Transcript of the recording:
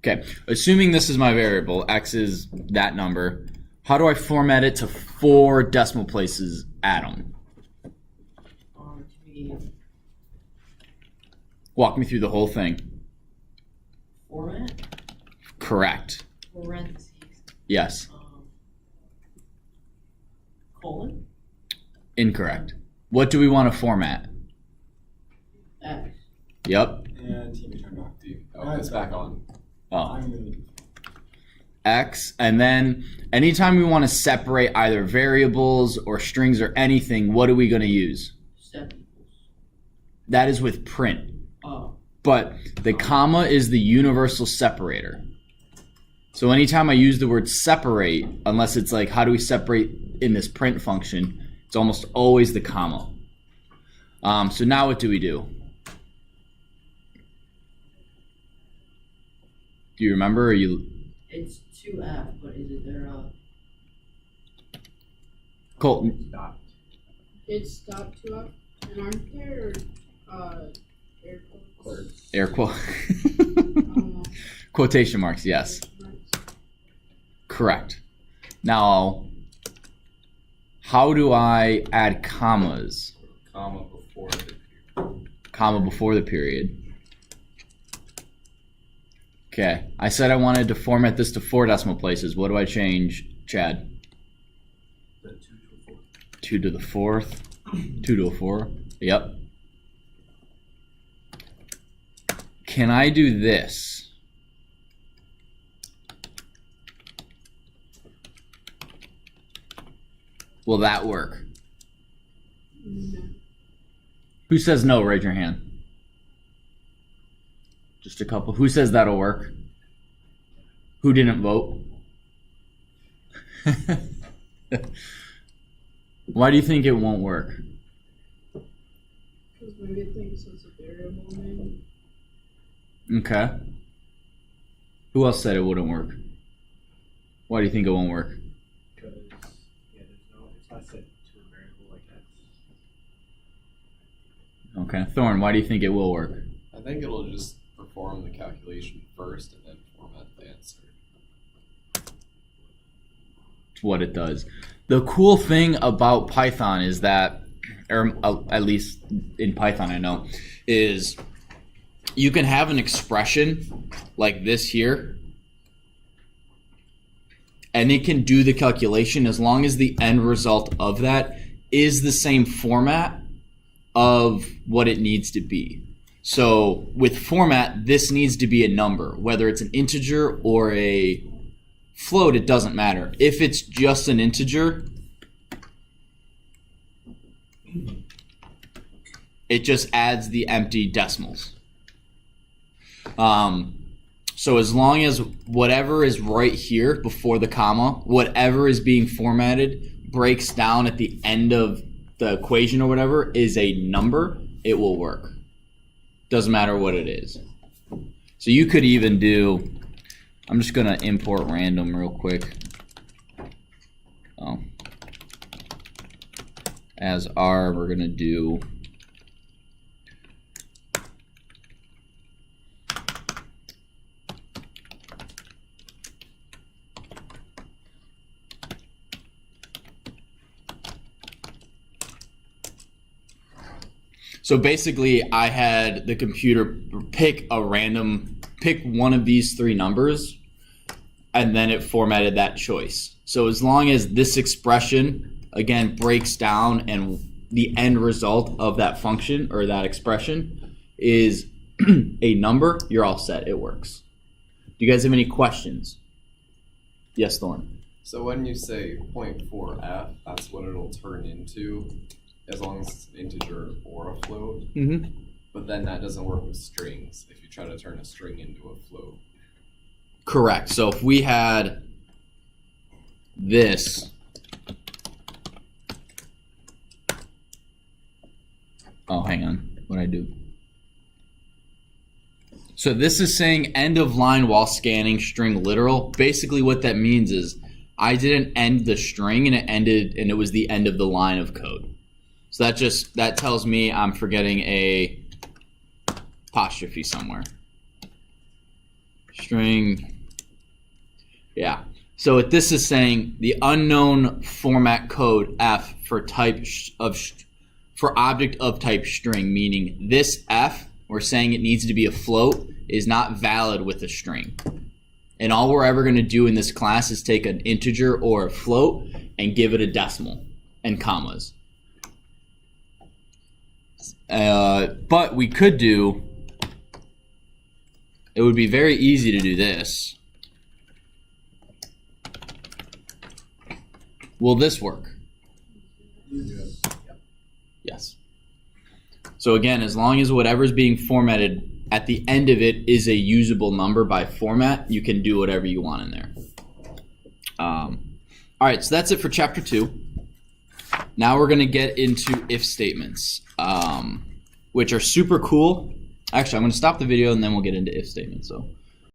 Okay, assuming this is my variable, x is that number, how do I format it to 4 decimal places, Adam? Walk me through the whole thing. Format? Correct. Parentheses. Yes. Colon? Incorrect. What do we want to format? X. Yep. And TV turned off. Oh, it's back on. Oh. X, and then anytime we want to separate either variables or strings or anything, what are we going to use? Step equals. That is with print. Oh. But the comma is the universal separator. So anytime I use the word separate, unless it's like how do we separate in this print function, it's almost always the comma. So now what do we do? Do you remember? Or you? It's 2F, but is it there Colton. Stop. It's stop 2F, and aren't there air quotes? Air quote. I don't know. Quotation marks, yes. Correct. Now, how do I add commas? Comma before the period. Comma before the period. Okay, I said I wanted to format this to 4 decimal places. What do I change, Chad? The 2 to the 4th. 2 to a 4. Yep. Can I do this? Will that work? No. Who says no? Raise your hand. Just a couple. Who says that'll work? Who didn't vote? Why do you think it won't work? Because maybe it thinks it's a variable name. Okay. Who else said it wouldn't work? Why do you think it won't work? Because there's no, it's not set to a variable like that. Okay. Thorn, why do you think it will work? I think it'll just perform the calculation first and then format the answer. It's what it does. The cool thing about Python is that, or at least in Python I know, is you can have an expression like this here, and it can do the calculation as long as the end result of that is the same format of what it needs to be. So with format, this needs to be a number. Whether it's an integer or a float, it doesn't matter. If it's just an integer, it just adds the empty decimals. So as long as whatever is right here before the comma, whatever is being formatted breaks down at the end of the equation or whatever is a number, it will work. Doesn't matter what it is. So you could even do, I'm just going to import random real quick. As R, we're going to do so basically I had the computer pick one of these 3 numbers, and then it formatted that choice. So as long as this expression again breaks down and the end result of that function or that expression is a number, you're all set. It works. Do you guys have any questions? Yes, Thorn. So when you say 0.4f, that's what it'll turn into, as long as it's an integer or a float. Mm-hmm. But then that doesn't work with strings if you try to turn a string into a float. Correct. So if we had this, oh, hang on, what did I do? So this is saying end of line while scanning string literal. Basically what that means is I didn't end the string and it was the end of the line of code. So that tells me I'm forgetting a apostrophe somewhere. string. Yeah. So what this is saying, the unknown format code F for for object of type string, meaning this F, we're saying it needs to be a float, is not valid with a string. And all we're ever going to do in this class is take an integer or a float and give it a decimal and commas. But we could do, it would be very easy to do this. Will this work? Yes. So again, as long as whatever's being formatted at the end of it is a usable number by format, you can do whatever you want in there. All right, so that's it for chapter 2. Now we're going to get into if statements, which are super cool. Actually, I'm going to stop the video and then we'll get into if statements. So.